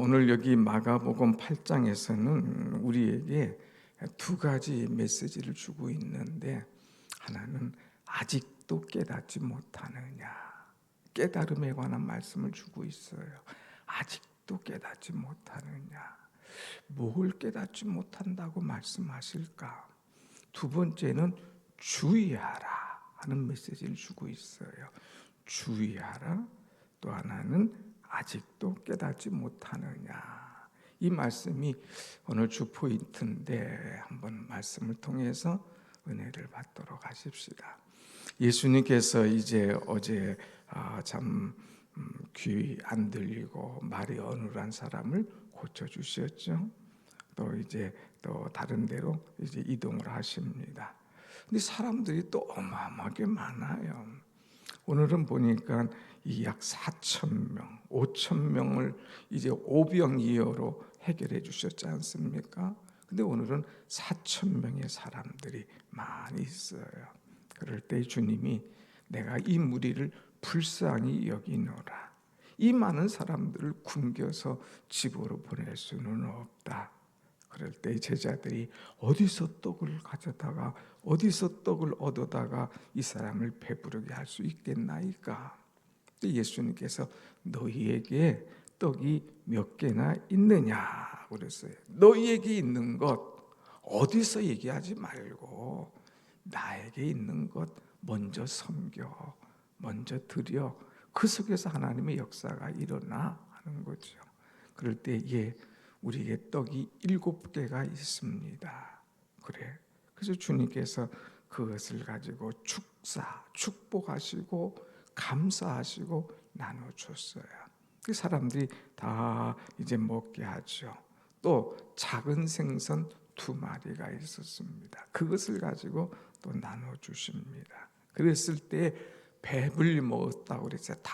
오늘 여기 마가복음 8장에서는 우리에게 두 가지 메시지를 주고 있는데, 하나는 아직도 깨닫지 못하느냐, 깨달음에 관한 말씀을 주고 있어요. 아직도 깨닫지 못하느냐, 뭘 깨닫지 못한다고 말씀하실까? 두 번째는 주의하라 하는 메시지를 주고 있어요. 주의하라. 또 하나는 아직도 깨닫지 못하느냐. 이 말씀이 오늘 주 포인트인데 한번 말씀을 통해서 은혜를 받도록 하십시다. 예수님께서 이제 어제 참 귀 안 들리고 말이 어눌한 사람을 고쳐주셨죠. 또 이제 또 다른 데로 이제 이동을 하십니다. 근데 사람들이 또 어마어마하게 많아요. 오늘은 보니까 이 약 4,000명, 5,000명을 이제 오병이어로 해결해 주셨지 않습니까? 근데 오늘은 4,000명의 사람들이 많이 있어요. 그럴 때 주님이 내가 이 무리를 불쌍히 여기노라. 이 많은 사람들을 굶겨서 집으로 보낼 수는 없다. 그럴 때 제자들이 어디서 떡을 가져다가 어디서 떡을 얻어다가 이 사람을 배부르게 할 수 있겠나이까? 예수님께서 너희에게 떡이 몇 개나 있느냐 그랬어요. 너희에게 있는 것 어디서 얘기하지 말고 나에게 있는 것 먼저 섬겨, 먼저 드려. 그 속에서 하나님의 역사가 일어나 하는 거죠. 그럴 때에 우리에게 떡이 7개가 있습니다. 그래. 그래서 주님께서 그것을 가지고 축복하시고 감사하시고 나눠줬어요. 그 사람들이 다 이제 먹게 하죠. 또 작은 생선 2마리가 있었습니다. 그것을 가지고 또 나눠주십니다. 그랬을 때 배불리 먹었다고 그랬어요. 다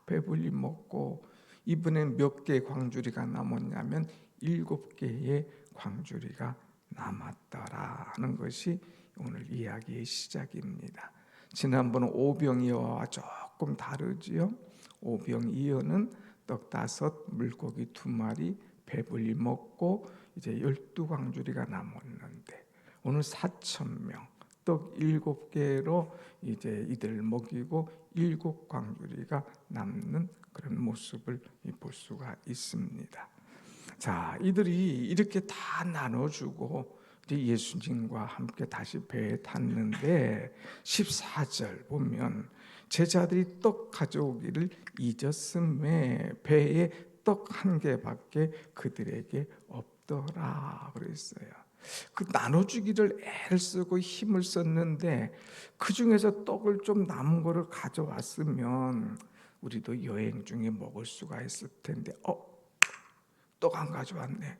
배불리 먹고 이번엔 몇 개의 광주리가 남았냐면 7개의 광주리가 남았더라 하는 것이 오늘 이야기의 시작입니다. 지난번 오병이어와 조금 다르지요. 오병이어는 떡 5, 물고기 2마리 배불리 먹고 이제 12광주리가 남았는데, 오늘 4,000명 떡 7개로 이제 이들 먹이고 7광주리가 남는 그런 모습을 볼 수가 있습니다. 자, 이들이 이렇게 다 나눠주고 이제 예수님과 함께 다시 배에 탔는데 14절 보면 제자들이 떡 가져오기를 잊었음에 배에 떡 1개밖에 그들에게 없더라 그랬어요. 그 나눠주기를 애를 쓰고 힘을 썼는데 그 중에서 떡을 좀 남은 거를 가져왔으면 우리도 여행 중에 먹을 수가 있을 텐데 떡 안 가져왔네.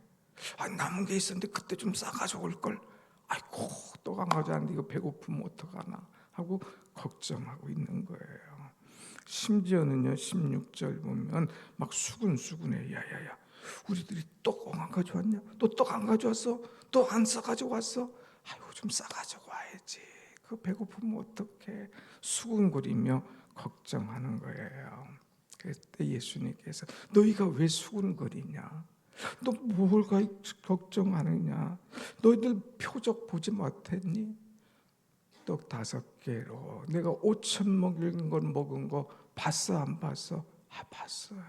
남은 게 있었는데 그때 좀 싸가지고 올 걸. 아이고 떡 안 가져왔는데 이거 배고프면 어떡하나 하고 걱정하고 있는 거예요. 심지어는요 16절 보면 막 수군수군해. 야야야 우리들이 떡 안 가져왔냐? 또 떡 안 가져왔어? 또 안 싸가지고 왔어? 아이고 좀 싸가지고 와야지. 그 배고프면 어떡해. 수군거리며 걱정하는 거예요. 그때 예수님께서 너희가 왜 수군거리냐? 너 뭘 걱정하느냐? 너희들 표적 보지 못했니? 떡 5개로 내가 5천 먹은 걸 먹은 거 봤어 안 봤어? 봤어요.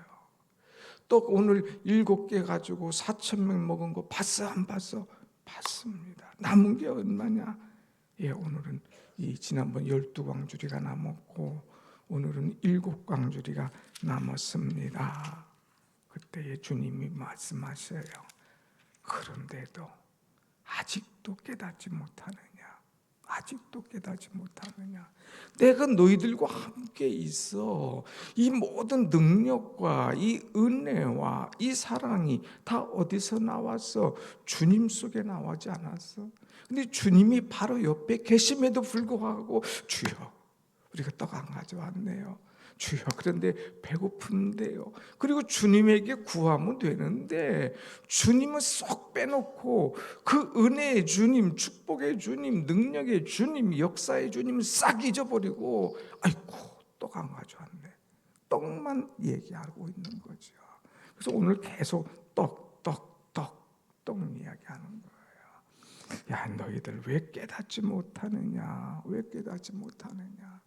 떡 오늘 7개 가지고 4,000명 먹은 거 봤어 안 봤어? 봤습니다. 남은 게 얼마냐? 오늘은 이 지난번 12광주리가 남았고 오늘은 7광주리가 남았습니다. 그때에 주님이 말씀하셔요. 그런데도 아직도 깨닫지 못하느냐? 아직도 깨닫지 못하느냐? 내가 너희들과 함께 있어. 이 모든 능력과 이 은혜와 이 사랑이 다 어디서 나왔어? 주님 속에 나오지 않았어? 근데 주님이 바로 옆에 계심에도 불구하고 주여 우리가 떡 안 가져왔네요. 주여 그런데 배고픈데요. 그리고 주님에게 구하면 되는데 주님은 쏙 빼놓고 그 은혜의 주님, 축복의 주님, 능력의 주님, 역사의 주님을 싹 잊어버리고 아이고 떡 안 가져왔네. 떡만 얘기하고 있는 거죠. 그래서 오늘 계속 떡 이야기하는 거예요. 야, 너희들 왜 깨닫지 못하느냐? 왜 깨닫지 못하느냐?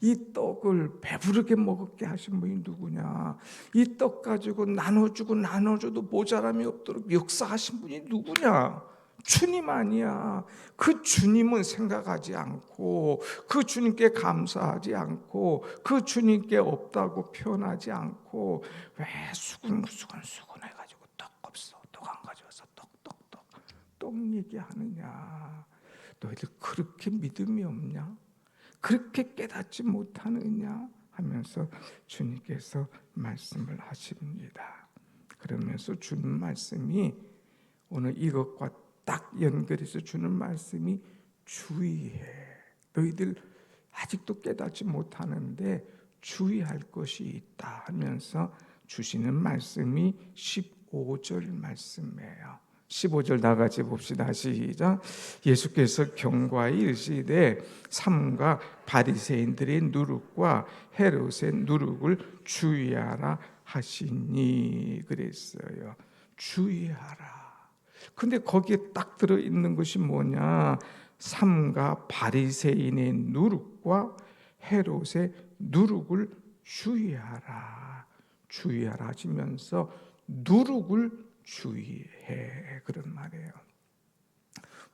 이 떡을 배부르게 먹게 하신 분이 누구냐? 이 떡 가지고 나눠줘도 모자람이 없도록 역사하신 분이 누구냐? 주님 아니야. 그 주님은 생각하지 않고, 그 주님께 감사하지 않고, 그 주님께 없다고 표현하지 않고, 왜 수근해가지고 떡 없어, 떡 안 가져와서 떡 얘기하느냐? 너희들 그렇게 믿음이 없냐? 그렇게 깨닫지 못하느냐? 하면서 주님께서 말씀을 하십니다. 그러면서 주는 말씀이 오늘 이것과 딱 연결해서 주는 말씀이 주의해. 너희들 아직도 깨닫지 못하는데 주의할 것이 있다 하면서 주시는 말씀이 15절 말씀이에요. 15절 다 같이 봅시다. 시작. 예수께서 경과에 이르시되 삼가 바리새인들의 누룩과 헤롯의 누룩을 주의하라 하시니 그랬어요. 주의하라. 근데 거기에 딱 들어있는 것이 뭐냐? 삼가 바리새인의 누룩과 헤롯의 누룩을 주의하라. 주의하라 하시면서 누룩을 주의해, 그런 말이에요.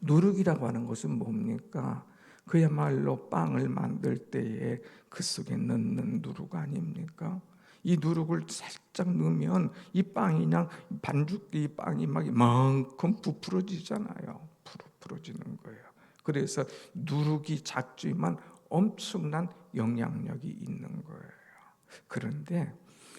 누룩이라고 하는 것은 뭡니까? 그야말로 빵을 만들 때에 그 속에 넣는 누룩 아닙니까? 이 누룩을 살짝 넣으면 이 빵이 그냥 반죽이 빵이 막 이만큼 부풀어지잖아요. 부풀어지는 거예요. 그래서 누룩이 작지만 엄청난 영향력이 있는 거예요. 그런데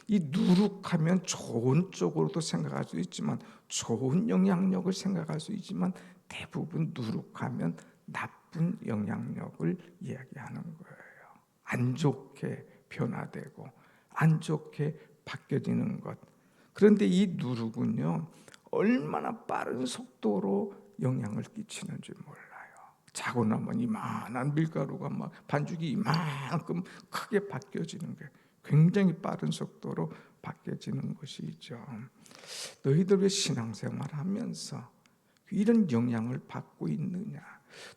이 누룩하면 좋은 쪽으로도 생각할 수 있지만, 좋은 영향력을 생각할 수 있지만, 대부분 누룩하면 나쁜 영향력을 이야기하는 거예요. 안 좋게 변화되고 안 좋게 바뀌어지는 것. 그런데 이 누룩은요, 얼마나 빠른 속도로 영향을 끼치는지 몰라요. 자고 나면 이만한 밀가루가 막 반죽이 이만큼 크게 바뀌어지는 거예요. 굉장히 빠른 속도로 바뀌어지는 것이죠. 너희들 왜 신앙생활 하면서 이런 영향을 받고 있느냐?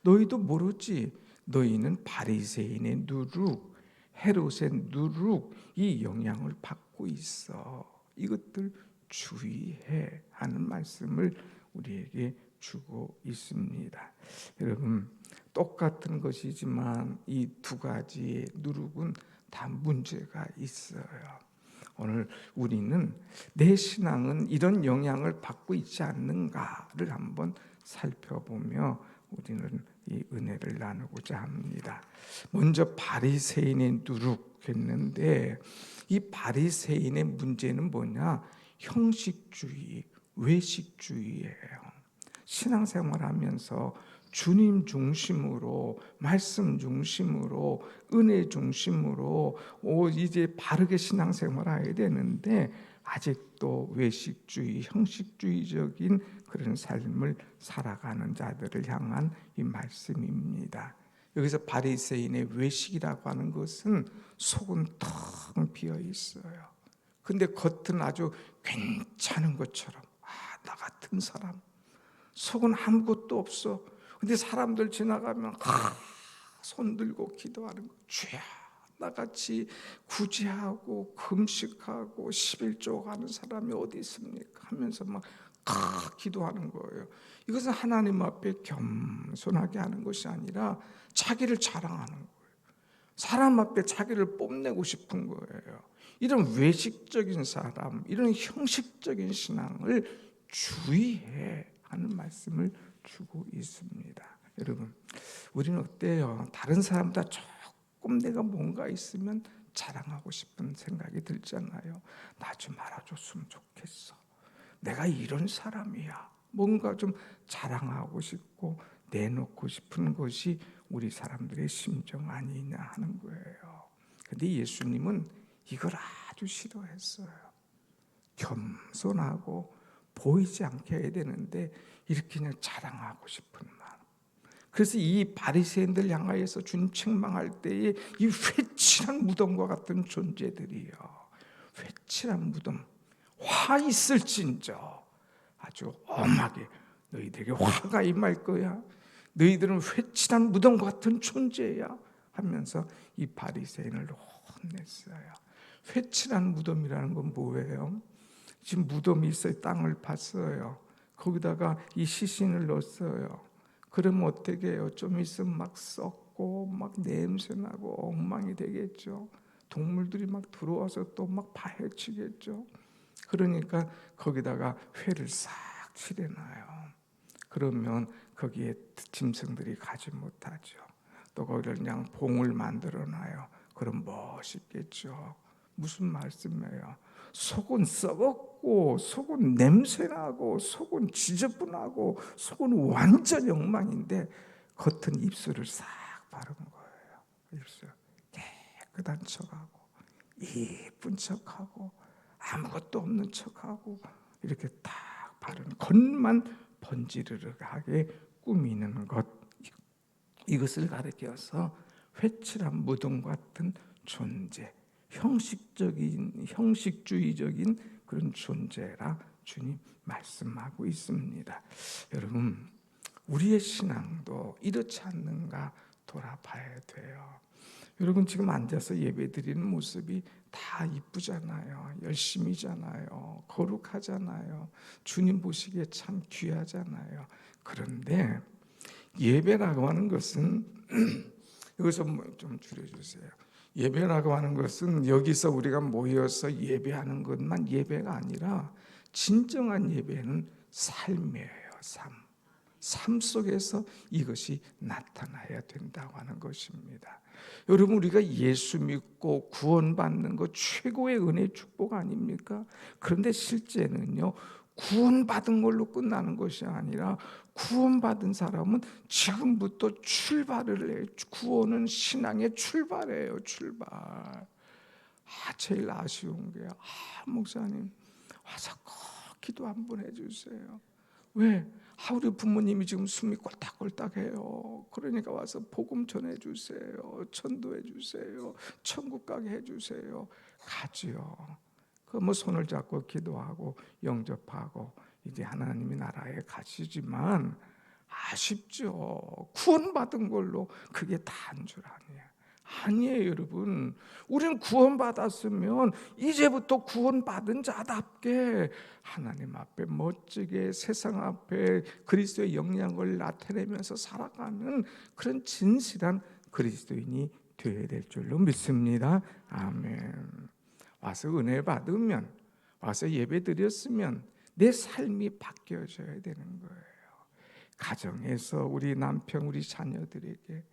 너희도 모르지. 너희는 바리새인의 누룩, 헤롯의 누룩, 이 영향을 받고 있어. 이것들 주의해 하는 말씀을 우리에게 주고 있습니다. 여러분, 똑같은 것이지만 이 두 가지의 누룩은 다 문제가 있어요. 오늘 우리는 내 신앙은 이런 영향을 받고 있지 않는가를 한번 살펴보며 우리는 이 은혜를 나누고자 합니다. 먼저 바리새인의 누룩했는데, 이 바리새인의 문제는 뭐냐? 형식주의, 외식주의예요. 신앙생활하면서 주님 중심으로, 말씀 중심으로, 은혜 중심으로 이제 바르게 신앙생활해야 되는데 아직도 외식주의, 형식주의적인 그런 삶을 살아가는 자들을 향한 이 말씀입니다. 여기서 바리새인의 외식이라고 하는 것은 속은 텅 비어 있어요. 근데 겉은 아주 괜찮은 것처럼, 나 같은 사람, 속은 아무것도 없어. 근데 사람들 지나가면 손 들고 기도하는 거, 주야, 나같이 구제하고 금식하고 11조 하는 사람이 어디 있습니까? 하면서 막 기도하는 거예요. 이것은 하나님 앞에 겸손하게 하는 것이 아니라 자기를 자랑하는 거예요. 사람 앞에 자기를 뽐내고 싶은 거예요. 이런 외식적인 사람, 이런 형식적인 신앙을 주의해 하는 말씀을 주고 있습니다. 여러분, 우리는 어때요? 다른 사람보다 조금 내가 뭔가 있으면 자랑하고 싶은 생각이 들잖아요. 나 좀 알아줬으면 좋겠어. 내가 이런 사람이야. 뭔가 좀 자랑하고 싶고 내놓고 싶은 것이 우리 사람들의 심정 아니냐 하는 거예요. 근데 예수님은 이걸 아주 싫어했어요. 겸손하고 보이지 않게 해야 되는데 이렇게 그냥 자랑하고 싶은 마음. 그래서 이 바리새인들 향하여서 주님 책망할 때에 이 회칠한 무덤과 같은 존재들이요, 회칠한 무덤, 화 있을진저 아주 엄하게 너희들에게 화가 임할 거야. 너희들은 회칠한 무덤 같은 존재야 하면서 이 바리새인을 혼냈어요. 회칠한 무덤이라는 건 뭐예요? 지금 무덤이 있어요. 땅을 팠어요. 거기다가 이 시신을 넣었어요. 그러면 어떻게 해요? 좀 있으면 막 썩고 막 냄새나고 엉망이 되겠죠. 동물들이 막 들어와서 또 막 파헤치겠죠. 그러니까 거기다가 회를 싹 칠해놔요. 그러면 거기에 짐승들이 가지 못하죠. 또 거기를 그냥 봉을 만들어놔요. 그럼 멋있겠죠. 무슨 말씀이에요? 속은 썩었고 속은 냄새나고 속은 지저분하고 속은 완전 엉망인데 겉은 입술을 싹 바른 거예요. 입술 깨끗한 척하고 이쁜 척하고 아무것도 없는 척하고 이렇게 딱 바른 겉만 번지르르하게 꾸미는 것, 이것을 가리켜서 회칠한 무덤 같은 존재, 형식주의적인 그런 존재라 주님 말씀하고 있습니다. 여러분, 우리의 신앙도 이렇지 않는가 돌아봐야 돼요. 여러분, 지금 앉아서 예배드리는 모습이 다 이쁘잖아요. 열심이잖아요. 거룩하잖아요. 주님 보시기에 참 귀하잖아요. 그런데 예배라고 하는 것은 여기서 좀 줄여주세요. 예배라고 하는 것은 여기서 우리가 모여서 예배하는 것만 예배가 아니라 진정한 예배는 삶이에요. 삶 속에서 이것이 나타나야 된다고 하는 것입니다. 여러분, 우리가 예수 믿고 구원받는 것 최고의 은혜 축복 아닙니까? 그런데 실제는요, 구원받은 걸로 끝나는 것이 아니라 구원받은 사람은 지금부터 출발을 해요. 구원은 신앙의 출발이에요. 출발. 제일 아쉬운 게 목사님 와서 꼭 기도 한번 해주세요. 왜? 우리 부모님이 지금 숨이 꼴딱꼴딱해요. 그러니까 와서 복음 전해주세요. 전도해주세요. 천국 가게 해주세요. 가지요. 그 손을 잡고 기도하고 영접하고 이제 하나님의 나라에 가시지만 아쉽죠. 구원받은 걸로 그게 다인 줄 아니에요. 아니에요, 여러분. 우리는 구원받았으면 이제부터 구원받은 자답게 하나님 앞에 멋지게 세상 앞에 그리스도의 영향을 나타내면서 살아가는 그런 진실한 그리스도인이 되어야 될 줄로 믿습니다. 아멘. 와서 은혜 받으면, 와서 예배 드렸으면 내 삶이 바뀌어져야 되는 거예요. 가정에서 우리 남편, 우리 자녀들에게,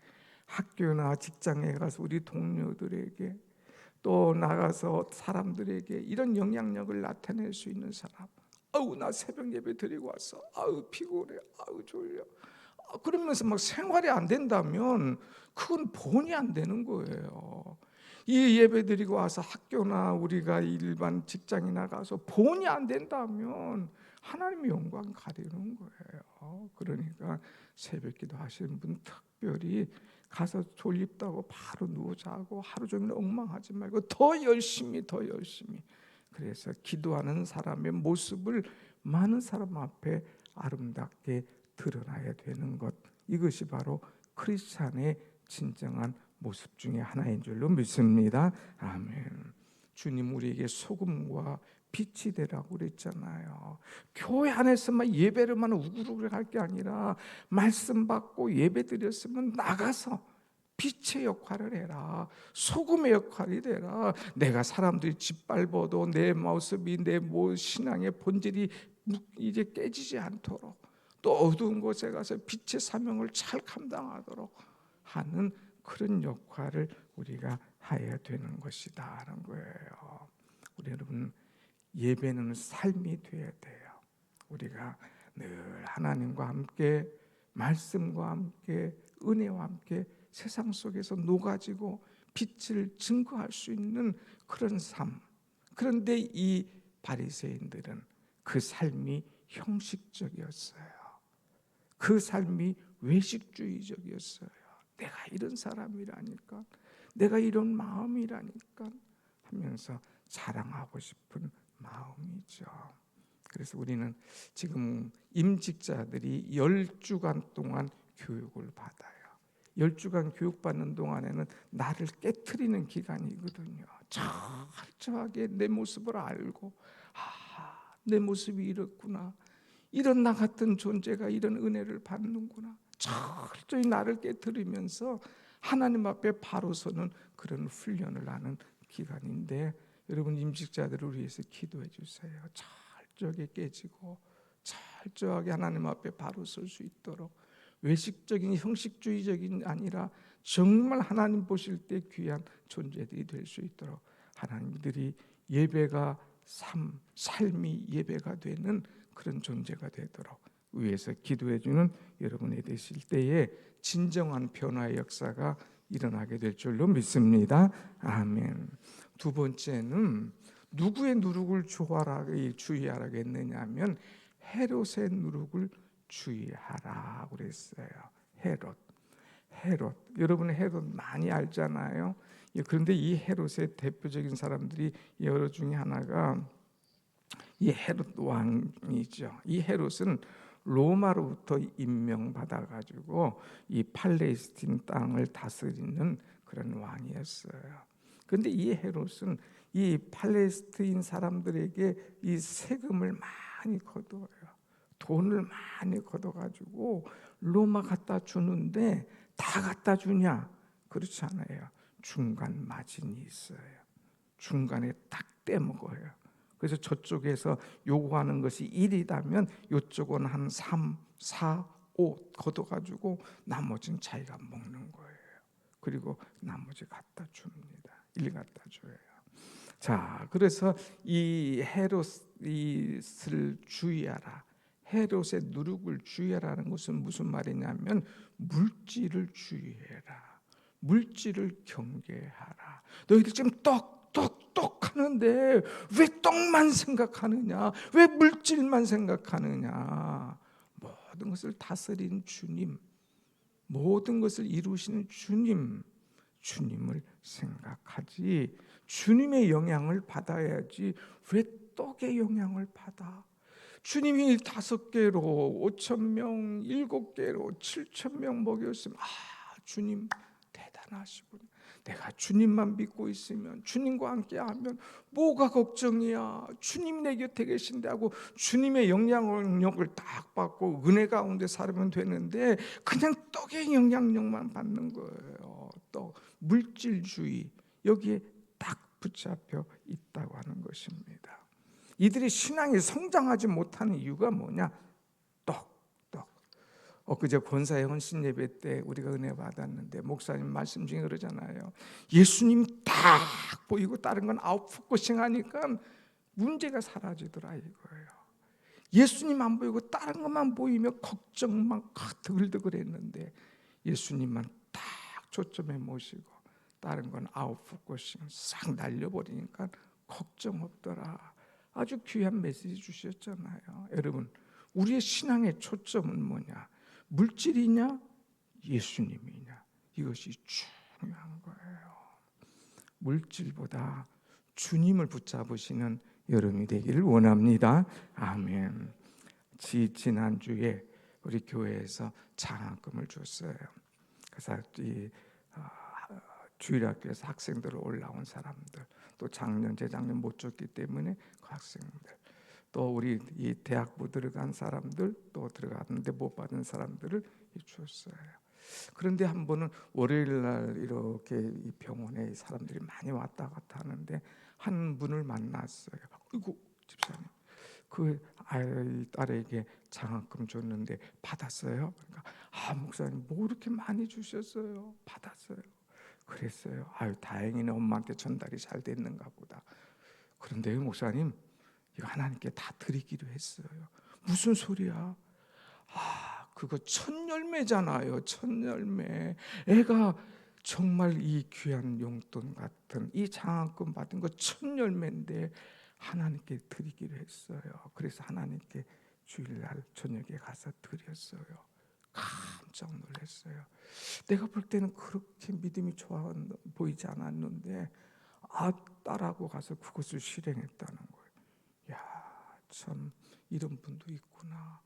학교나 직장에 가서 우리 동료들에게, 또 나가서 사람들에게 이런 영향력을 나타낼 수 있는 사람. 나 새벽 예배 드리고 왔어. 피곤해. 졸려. 그러면서 막 생활이 안 된다면 그건 본이 안 되는 거예요. 이 예배 드리고 와서 학교나 우리가 일반 직장에 나가서 본이 안 된다면 하나님의 영광 가리는 거예요. 그러니까 새벽기도 하시는 분 특별히 가서 졸립다고 바로 누워 자고 하루 종일 엉망하지 말고 더 열심히 그래서 기도하는 사람의 모습을 많은 사람 앞에 아름답게 드러나야 되는 것, 이것이 바로 크리스찬의 진정한 모습 중에 하나인 줄로 믿습니다. 아멘. 주님 우리에게 소금과 빛이 되라고 그랬잖아요. 교회 안에서만 예배를만 우글우글 할 게 아니라 말씀 받고 예배 드렸으면 나가서 빛의 역할을 해라. 소금의 역할이 되라. 내가 사람들이 짓밟아도 내 모습이, 내 신앙의 본질이 이제 깨지지 않도록, 또 어두운 곳에 가서 빛의 사명을 잘 감당하도록 하는 그런 역할을 우리가 해야 되는 것이다 라는 거예요. 우리 여러분, 예배는 삶이 되어야 돼요. 우리가 늘 하나님과 함께, 말씀과 함께, 은혜와 함께 세상 속에서 녹아지고 빛을 증거할 수 있는 그런 삶. 그런데 이 바리새인들은 그 삶이 형식적이었어요. 그 삶이 외식주의적이었어요. 내가 이런 사람이라니까, 내가 이런 마음이라니까 하면서 자랑하고 싶은 마음이죠. 그래서 우리는 지금 임직자들이 10주간 동안 교육을 받아요. 10주간 교육받는 동안에는 나를 깨트리는 기간이거든요. 철저하게 내 모습을 알고, 내 모습이 이렇구나, 이런 나 같은 존재가 이런 은혜를 받는구나, 철저히 나를 깨트리면서 하나님 앞에 바로 서는 그런 훈련을 하는 기간인데, 여러분 임직자들을 위해서 기도해 주세요. 철저하게 깨지고 철저하게 하나님 앞에 바로 설 수 있도록, 외식적인 형식주의적인 아니라 정말 하나님 보실 때 귀한 존재들이 될 수 있도록, 하나님들이 예배가 삶이 예배가 되는 그런 존재가 되도록 위해서 기도해 주는 여러분이 되실 때에 진정한 변화의 역사가 일어나게 될 줄로 믿습니다. 아멘. 두 번째는 누구의 누룩을 주의하라고 했느냐면 헤롯의 누룩을 주의하라 그랬어요. 헤롯. 여러분 헤롯 많이 알잖아요. 그런데 이 헤롯의 대표적인 사람들이 여러 중에 하나가 이 헤롯 왕이죠. 이 헤롯은 로마로부터 임명받아 가지고 이 팔레스틴 땅을 다스리는 그런 왕이었어요. 그런데 이 헤롯은 이 팔레스틴 사람들에게 이 세금을 많이 걷어요. 돈을 많이 걷어가지고 로마 갖다 주는데 다 갖다 주냐? 그렇지 않아요. 중간 마진이 있어요. 중간에 딱 떼먹어요. 그래서 저쪽에서 요구하는 것이 1이라면 이쪽은 한 3, 4, 5 걷어가지고 나머지는 자기가 먹는 거예요. 그리고 나머지 갖다 줍니다. 1 갖다 줘요. 자, 그래서 이 헤롯을 주의하라, 헤롯의 누룩을 주의하라는 것은 무슨 말이냐면 물질을 주의해라, 물질을 경계하라. 너희들 지금 떡 하는데 왜 떡만 생각하느냐, 왜 물질만 생각하느냐. 모든 것을 다스리는 주님, 모든 것을 이루시는 주님을 생각하지, 주님의 영향을 받아야지 왜 떡의 영향을 받아. 주님이 5개로 5,000명, 7개로 7,000명 먹였으면 주님 대단하시구나. 내가 주님만 믿고 있으면, 주님과 함께하면 뭐가 걱정이야. 주님 내 곁에 계신데 하고 주님의 영향력을 딱 받고 은혜 가운데 살면 되는데 그냥 떡의 영향력만 받는 거예요. 떡, 물질주의, 여기에 딱 붙잡혀 있다고 하는 것입니다. 이들이 신앙이 성장하지 못하는 이유가 뭐냐? 엊그제 권사의 헌신 예배 때 우리가 은혜 받았는데 목사님 말씀 중에 그러잖아요. 예수님 딱 보이고 다른 건 아웃포커싱 하니까 문제가 사라지더라 이거예요. 예수님 안 보이고 다른 것만 보이면 걱정만 드글드글했는데 예수님만 딱 초점에 모시고 다른 건 아웃포커싱 싹 날려버리니까 걱정 없더라. 아주 귀한 메시지 주셨잖아요. 여러분, 우리의 신앙의 초점은 뭐냐? 물질이냐 예수님이냐, 이것이 중요한 거예요. 물질보다 주님을 붙잡으시는 여러분이 되기를 원합니다. 아멘. 지난주에 우리 교회에서 장학금을 줬어요. 그래서 주일학교에서 학생들 올라온 사람들, 또 작년 재작년 못 줬기 때문에 그 학생들, 또 우리 이 대학부 들어간 사람들, 또 들어갔는데 못 받은 사람들을 줬어요. 그런데 한 번은 월요일 날 이렇게 이 병원에 사람들이 많이 왔다 갔다 하는데 한 분을 만났어요. 아이고 집사님, 그 아이 딸에게 장학금 줬는데 받았어요? 그러니까 목사님 뭐 이렇게 많이 주셨어요? 받았어요. 그랬어요. 아유 다행이네, 엄마한테 전달이 잘 됐는가 보다. 그런데 목사님, 이거 하나님께 다 드리기로 했어요. 무슨 소리야? 그거 첫 열매잖아요. 첫 열매. 애가 정말 이 귀한 용돈 같은 이 장학금 받은 거 첫 열매인데 하나님께 드리기로 했어요. 그래서 하나님께 주일날 저녁에 가서 드렸어요. 깜짝 놀랐어요. 내가 볼 때는 그렇게 믿음이 좋아 보이지 않았는데 딸하고 가서 그것을 실행했다는 거예요. 참 이런 분도 있구나.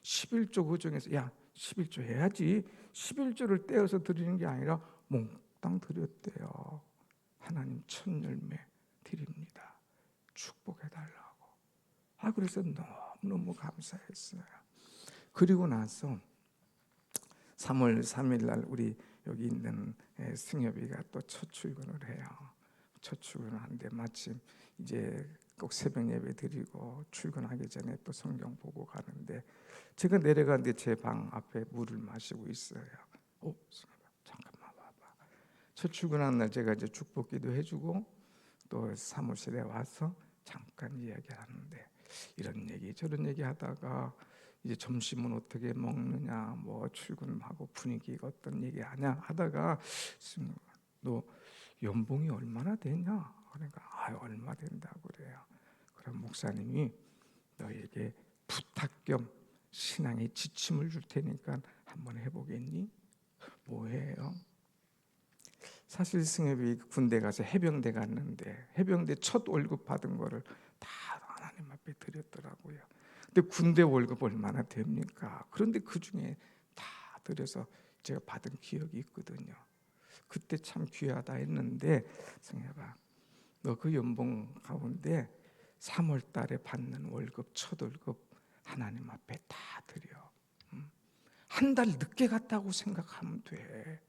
11조 그 중에서 야 11조 해야지. 11조를 떼어서 드리는 게 아니라 몽땅 드렸대요. 하나님 첫 열매 드립니다. 축복해달라고. 그래서 너무너무 감사했어요. 그리고 나서 3월 3일 날 우리 여기 있는 승엽이가 또 첫 출근을 해요. 첫 출근을 하는데 마침 이제 꼭 새벽 예배 드리고 출근하기 전에 또 성경 보고 가는데 제가 내려가는데 제 방 앞에 물을 마시고 있어요. 승엽아 잠깐만 와봐. 첫 출근하는 날 제가 이제 축복기도 해주고 또 사무실에 와서 잠깐 이야기하는데 이런 얘기 저런 얘기 하다가 이제 점심은 어떻게 먹느냐, 뭐 출근하고 분위기가 어떤 얘기하냐 하다가 너 연봉이 얼마나 되냐? 그러니까 얼마 된다고 그래요. 그럼 목사님이 너에게 부탁 겸 신앙의 지침을 줄 테니까 한번 해보겠니? 뭐예요? 사실 승엽이 군대 가서 해병대 갔는데 해병대 첫 월급 받은 거를 다 하나님 앞에 드렸더라고요. 근데 군대 월급 얼마나 됩니까? 그런데 그 중에 다 드려서 제가 받은 기억이 있거든요. 그때 참 귀하다 했는데 승엽아, 너 그 연봉 가운데 3월 달에 받는 월급, 첫 월급 하나님 앞에 다 드려. 한 달 늦게 갔다고 생각하면 돼.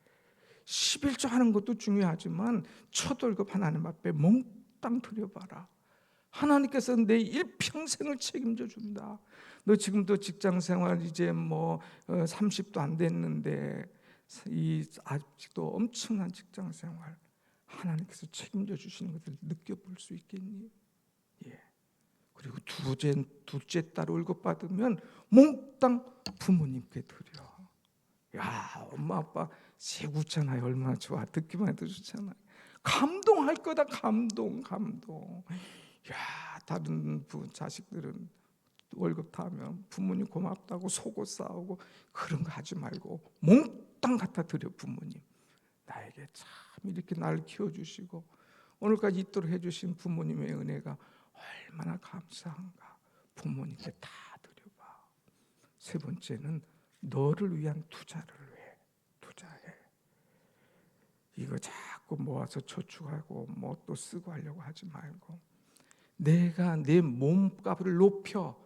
11조 하는 것도 중요하지만 첫 월급 하나님 앞에 몽땅 드려봐라. 하나님께서 내 일평생을 책임져 준다. 너 지금도 직장생활 이제 뭐 30도 안 됐는데 이 아직도 엄청난 직장생활 하나님께서 책임져 주시는 것을 느껴볼 수 있겠니? 예. 그리고 둘째 딸 월급 받으면 몽땅 부모님께 드려. 야, 엄마 아빠 세구잖아요. 얼마나 좋아. 듣기만 해도 좋잖아요. 감동할 거다. 감동. 야, 다른 자식들은 월급 타면 부모님 고맙다고 속옷 싸우고 그런 거 하지 말고 몽땅 갖다 드려. 부모님 나에게 참 이렇게 나를 키워주시고 오늘까지 있도록 해주신 부모님의 은혜가 얼마나 감사한가. 부모님께 다 드려봐. 세 번째는 너를 위한 투자를 해. 투자해. 이거 자꾸 모아서 저축하고 뭐 또 쓰고 하려고 하지 말고 내가 내 몸값을 높여.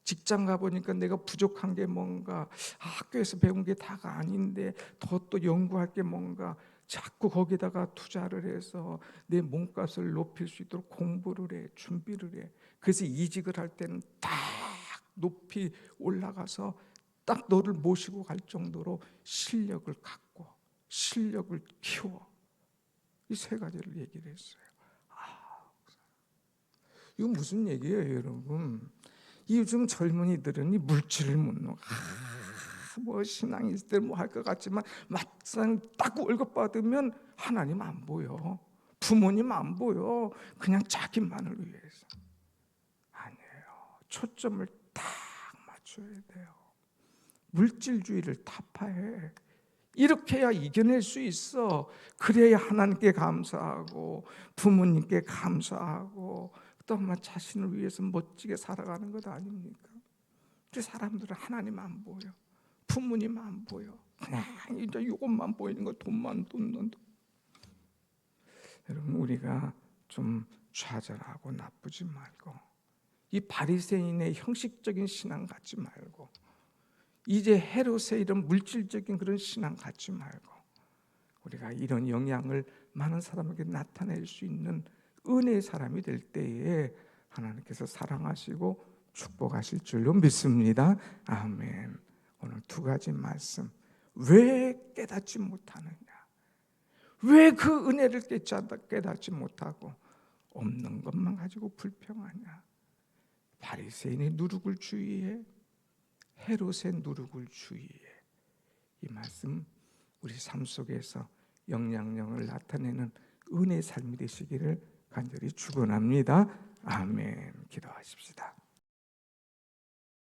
직장 가보니까 내가 부족한 게 뭔가 학교에서 배운 게 다가 아닌데 더 또 연구할 게 뭔가 자꾸 거기다가 투자를 해서 내 몸값을 높일 수 있도록 공부를 해. 준비를 해. 그래서 이직을 할 때는 딱 높이 올라가서 딱 너를 모시고 갈 정도로 실력을 갖고 실력을 키워. 이 세 가지를 얘기를 했어요. 이거 무슨 얘기예요, 여러분? 요즘 젊은이들은 이 물질을 묻는 뭐 신앙이 있을 때 뭐 할 것 같지만 막상 딱 월급 받으면 하나님 안 보여, 부모님 안 보여. 그냥 자기만을 위해서. 아니에요. 초점을 딱 맞춰야 돼요. 물질주의를 타파해. 이렇게 해야 이겨낼 수 있어. 그래야 하나님께 감사하고 부모님께 감사하고 또 한번 자신을 위해서 멋지게 살아가는 것 아닙니까? 근데 사람들은 하나님 안 보여, 부모님 안 보여. 그냥 이제 이것만 보이는 거, 돈만 돈. 여러분 우리가 좀 좌절하고 나쁘지 말고 이 바리새인의 형식적인 신앙 갖지 말고 이제 헤롯의 이런 물질적인 그런 신앙 갖지 말고 우리가 이런 영향을 많은 사람에게 나타낼 수 있는 은혜의 사람이 될 때에 하나님께서 사랑하시고 축복하실 줄로 믿습니다. 아멘. 오늘 두 가지 말씀. 왜 깨닫지 못하느냐? 왜 그 은혜를 깨닫지 못하고 없는 것만 가지고 불평하냐? 바리새인의 누룩을 주의해. 헤롯의 누룩을 주의해. 이 말씀 우리 삶 속에서 영향력을 나타내는 은혜의 삶이 되시기를 간절히 축원합니다. 아멘. 기도하십시다.